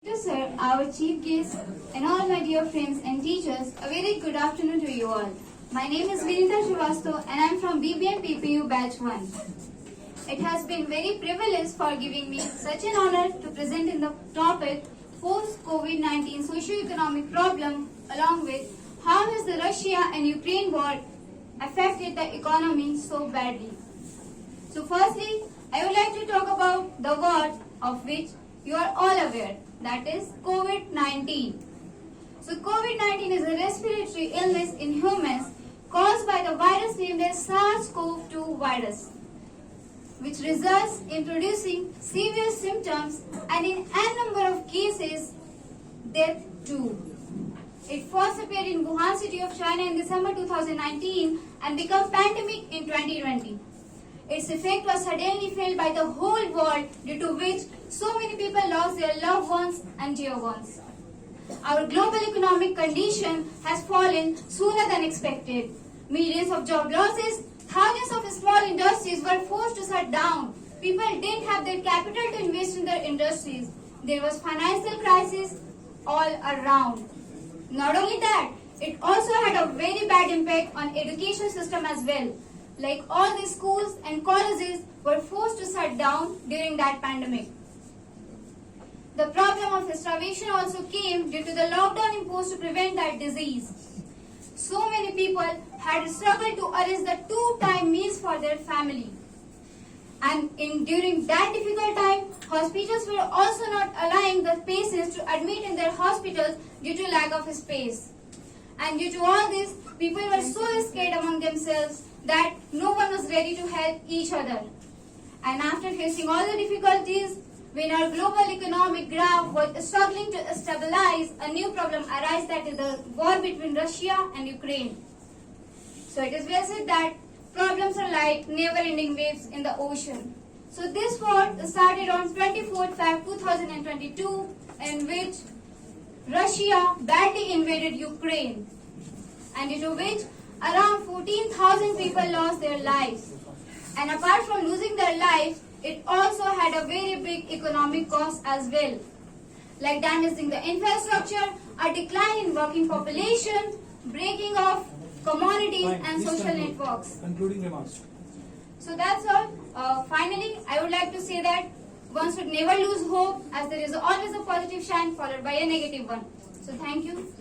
Sir, our chief guest, and all my dear friends and teachers, a very good afternoon to you all. My name is Vinita Srivastav and I am from BBN PPU Batch 1. It has been very privileged for giving me such an honor to present in the topic post-COVID-19 socio-economic problem along with how has the Russia and Ukraine war affected the economy so badly. So firstly, I would like to talk about the war of which you are all aware, that is COVID-19. So COVID-19 is a respiratory illness in humans caused by the virus named as SARS-CoV-2 virus, which results in producing severe symptoms and in n number of cases, death too. It first appeared in Wuhan city of China in December 2019 and became pandemic in 2020. Its effect was suddenly felt by the whole world, due to which so many people lost their loved ones and dear ones. Our global economic condition has fallen sooner than expected. Millions of job losses, thousands of small industries were forced to shut down. People didn't have their capital to invest in their industries. There was financial crisis all around. Not only that, it also had a very bad impact on education system as well. Like all the schools and colleges were forced to shut down during that pandemic. The problem of starvation also came due to the lockdown imposed to prevent that disease. So many people had struggled to arrange the 2-time meals for their family. And during that difficult time, hospitals were also not allowing the patients to admit in their hospitals due to lack of space. And due to all this, people were so scared among themselves that no one was ready to help each other. And after facing all the difficulties, when our global economic graph was struggling to stabilize, a new problem arose, that is the war between Russia and Ukraine. So it is well said that problems are like never-ending waves in the ocean. So this war started on 24th Feb 2022, in which Russia badly invaded Ukraine, and due to which around 14,000 people lost their lives. And apart from losing their lives, it also had a very big economic cost as well, like damaging the infrastructure, a decline in working population, breaking of commodities and social networks. Concluding remarks. So that's all. Finally, I would like to say that one should never lose hope, as there is always a positive shine followed by a negative one. So thank you.